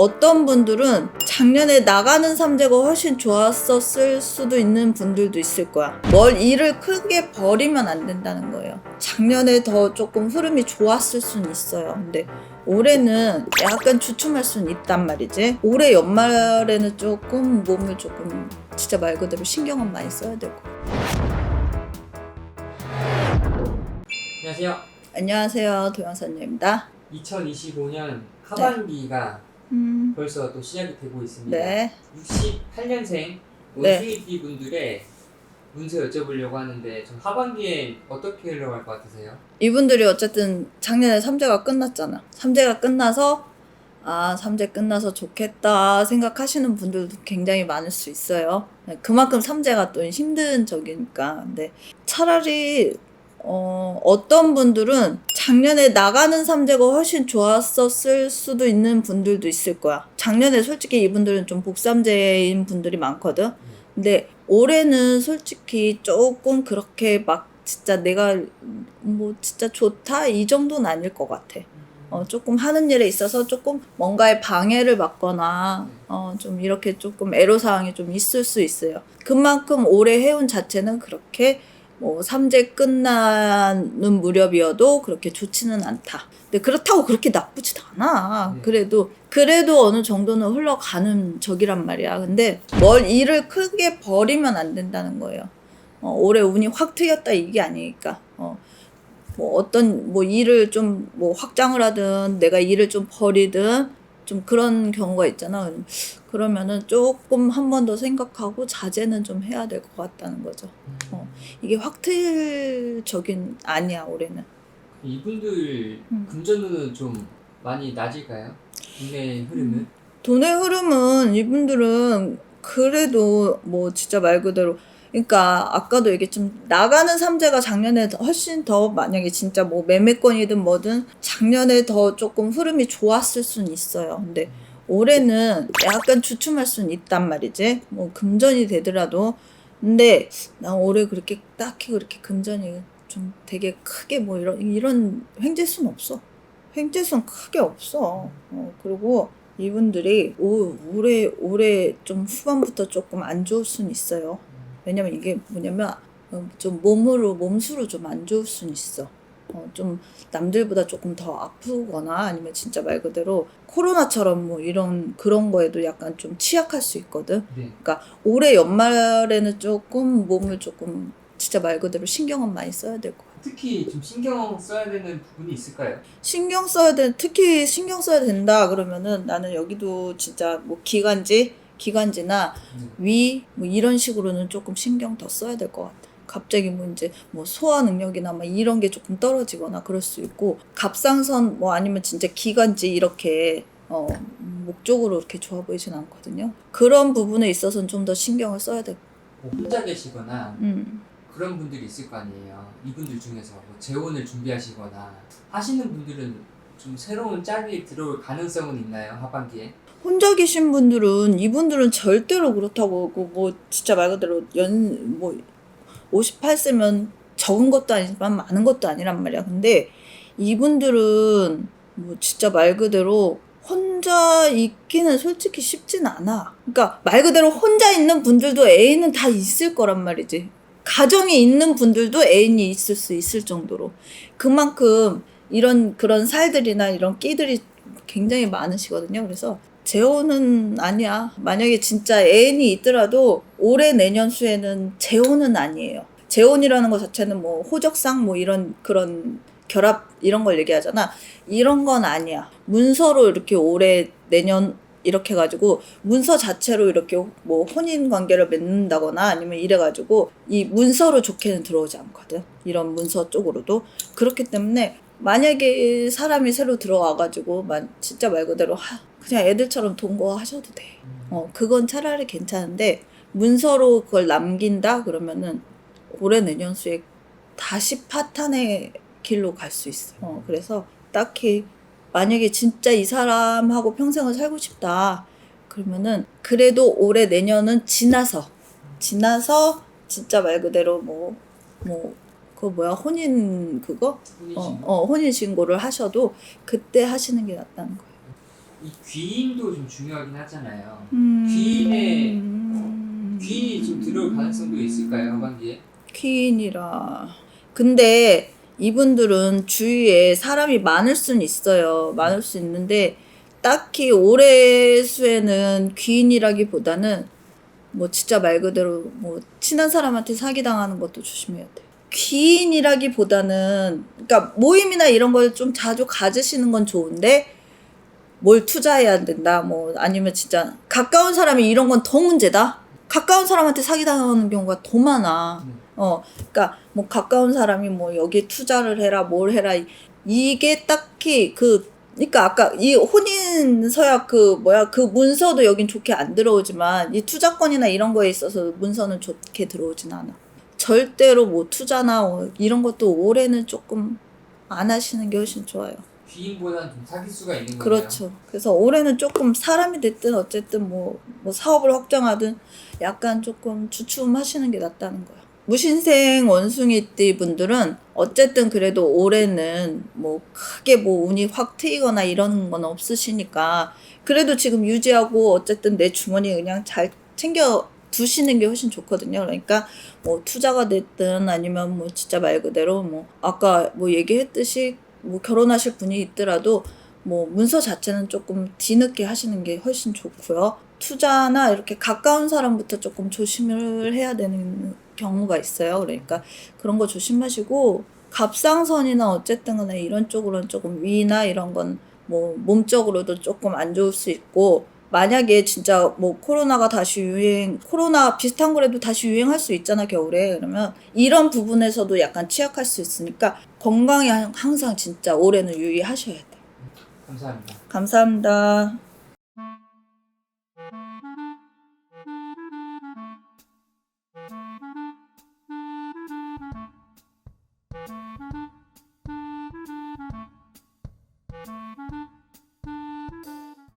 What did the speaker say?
어떤 분들은 작년에 나가는 삼재가 훨씬 좋았었을 수도 있는 분들도 있을 거야. 뭘 일을 크게 버리면 안 된다는 거예요. 작년에 더 조금 흐름이 좋았을 수는 있어요. 근데 올해는 약간 주춤할 수는 있단 말이지. 올해 연말에는 조금 몸을 조금 진짜 말 그대로 신경은 많이 써야 되고. 안녕하세요. 안녕하세요. 도영선녀입니다. 2025년 하반기가 벌써 또 시작이 되고 있습니다. 네. 68년생 원숭이띠 분들의 운세 여쭤보려고 하는데 좀 하반기에 어떻게 흘러갈 것 같으세요? 이분들이 어쨌든 작년에 삼재가 끝났잖아. 삼재가 끝나서 삼재 끝나서 좋겠다 생각하시는 분들도 굉장히 많을 수 있어요. 그만큼 삼재가 또 힘든 적이니까. 근데 차라리 어떤 분들은 작년에 나가는 삼재가 훨씬 좋았었을 수도 있는 분들도 있을 거야. 작년에 솔직히 이분들은 좀 복삼재인 분들이 많거든. 근데 올해는 솔직히 조금 그렇게 막 진짜 내가 뭐 진짜 좋다 이 정도는 아닐 것 같아. 조금 하는 일에 있어서 조금 뭔가에 방해를 받거나 좀 이렇게 조금 애로사항이 좀 있을 수 있어요. 그만큼 올해 해운 자체는 그렇게 뭐 삼재 끝나는 무렵이어도 그렇게 좋지는 않다. 근데 그렇다고 그렇게 나쁘지도 않아. 그래도 어느 정도는 흘러가는 적이란 말이야. 근데 뭘 일을 크게 버리면 안 된다는 거예요. 올해 운이 확 트였다 이게 아니니까. 뭐 어떤 뭐 일을 좀 뭐 확장을 하든 내가 일을 좀 버리든 좀 그런 경우가 있잖아. 그러면은 조금 한 번 더 생각하고 자제는 좀 해야 될 것 같다는 거죠. 이게 확 틀 적인 아니야 올해는. 이분들 금전운은 좀 많이 낮을까요? 국내 흐름은? 돈의 흐름은 이분들은 그래도 뭐 진짜 말 그대로 그러니까 아까도 얘기했지만 나가는 삼재가 작년에 훨씬 더 만약에 진짜 뭐 매매권이든 뭐든 작년에 더 조금 흐름이 좋았을 수는 있어요. 근데 올해는 약간 주춤할 수는 있단 말이지. 뭐 금전이 되더라도. 근데 난 올해 그렇게 딱히 그렇게 금전이 좀 되게 크게 뭐 이런 횡재수는 없어. 횡재수는 크게 없어. 그리고 이분들이 올해 좀 후반부터 조금 안 좋을 수는 있어요. 왜냐면 이게 뭐냐면 좀 몸수로 좀 안 좋을 수는 있어. 좀 남들보다 조금 더 아프거나 아니면 진짜 말 그대로 코로나처럼 뭐 그런 거에도 약간 좀 취약할 수 있거든. 네. 그러니까 올해 연말에는 조금 몸을 조금 진짜 말 그대로 신경은 많이 써야 될 것 같아. 특히 좀 신경 써야 되는 부분이 있을까요? 특히 신경 써야 된다 그러면은 나는 여기도 진짜 뭐 기관지나 위 뭐 이런 식으로는 조금 신경 더 써야 될 것 같아. 갑자기 뭐 이제 뭐 소화 능력이나 막 이런 게 조금 떨어지거나 그럴 수 있고 갑상선 뭐 아니면 진짜 기관지 이렇게 목 쪽으로 이렇게 좋아 보이진 않거든요. 그런 부분에 있어서는 좀 더 신경을 써야 돼. 뭐 혼자 계시거나 그런 분들이 있을 거 아니에요. 이분들 중에서 뭐 재혼을 준비하시거나 하시는 분들은 좀 새로운 짝이 들어올 가능성은 있나요? 하반기에? 혼자 계신 분들은 이분들은 절대로 그렇다고 뭐 진짜 말 그대로 뭐 58세면 적은 것도 아니지만 많은 것도 아니란 말이야. 근데 이분들은 뭐 진짜 말 그대로 혼자 있기는 솔직히 쉽진 않아. 그러니까 말 그대로 혼자 있는 분들도 애인은 다 있을 거란 말이지. 가정이 있는 분들도 애인이 있을 수 있을 정도로 그만큼 그런 살들이나 이런 끼들이 굉장히 많으시거든요. 그래서 재혼은 아니야. 만약에 진짜 애인이 있더라도 올해 내년 수에는 재혼은 아니에요. 재혼이라는 것 자체는 뭐 호적상 뭐 그런 결합 이런 걸 얘기하잖아. 이런 건 아니야. 문서로 이렇게 올해 내년 이렇게 해가지고 문서 자체로 이렇게 뭐 혼인 관계를 맺는다거나 아니면 이래가지고 이 문서로 좋게는 들어오지 않거든. 이런 문서 쪽으로도. 그렇기 때문에 만약에 사람이 새로 들어와가지고 진짜 말 그대로 그냥 애들처럼 동거하셔도 돼. 그건 차라리 괜찮은데 문서로 그걸 남긴다 그러면은 올해 내년수에 다시 파탄의 길로 갈 수 있어. 그래서 딱히 만약에 진짜 이 사람하고 평생을 살고 싶다 그러면은 그래도 올해 내년은 지나서 진짜 말 그대로 그거 뭐야 혼인 그거 혼인 신고를 하셔도 그때 하시는 게 낫다는 거예요. 이 귀인도 좀 중요하긴 하잖아요. 귀인의 귀인이 좀 들어올 가능성도 있을까요, 하반기에? 귀인이라. 근데 이분들은 주위에 사람이 많을 수는 있어요. 많을 수 있는데 딱히 올해 수에는 귀인이라기보다는 뭐 진짜 말 그대로 뭐 친한 사람한테 사기당하는 것도 조심해야 돼. 귀인이라기보다는 그러니까 모임이나 이런 걸 좀 자주 가지시는 건 좋은데 뭘 투자해야 된다. 뭐 아니면 진짜 가까운 사람이 이런 건 더 문제다. 가까운 사람한테 사기당하는 경우가 더 많아. 그러니까 뭐 가까운 사람이 뭐 여기 투자를 해라, 뭘 해라. 이게 딱히 그러니까 아까 이 혼인 서약 그 문서도 여긴 좋게 안 들어오지만 이 투자권이나 이런 거에 있어서 문서는 좋게 들어오진 않아. 절대로 뭐 투자나 이런 것도 올해는 조금 안 하시는 게 훨씬 좋아요. 귀인보다는 좀 사귈 수가 있는 거예요. 그렇죠. 그래서 올해는 조금 사람이 됐든 어쨌든 뭐 사업을 확장하든 약간 조금 주춤하시는 게 낫다는 거야. 무신생 원숭이띠 분들은 어쨌든 그래도 올해는 뭐 크게 뭐 운이 확 트이거나 이런 건 없으시니까 그래도 지금 유지하고 어쨌든 내 주머니에 그냥 잘 챙겨 두시는 게 훨씬 좋거든요. 그러니까 뭐 투자가 됐든 아니면 뭐 진짜 말 그대로 뭐 아까 뭐 얘기했듯이 뭐 결혼하실 분이 있더라도 뭐 문서 자체는 조금 뒤늦게 하시는 게 훨씬 좋고요. 투자나 이렇게 가까운 사람부터 조금 조심을 해야 되는 경우가 있어요. 그러니까 그런 거 조심하시고 갑상선이나 어쨌든 간에 이런 쪽으로는 조금 위나 이런 건 뭐 몸적으로도 조금 안 좋을 수 있고 만약에 진짜 뭐 코로나가 다시 코로나 비슷한 거라도 다시 유행할 수 있잖아, 겨울에. 그러면 이런 부분에서도 약간 취약할 수 있으니까 건강에 항상 진짜 올해는 유의하셔야 돼. 감사합니다. 감사합니다.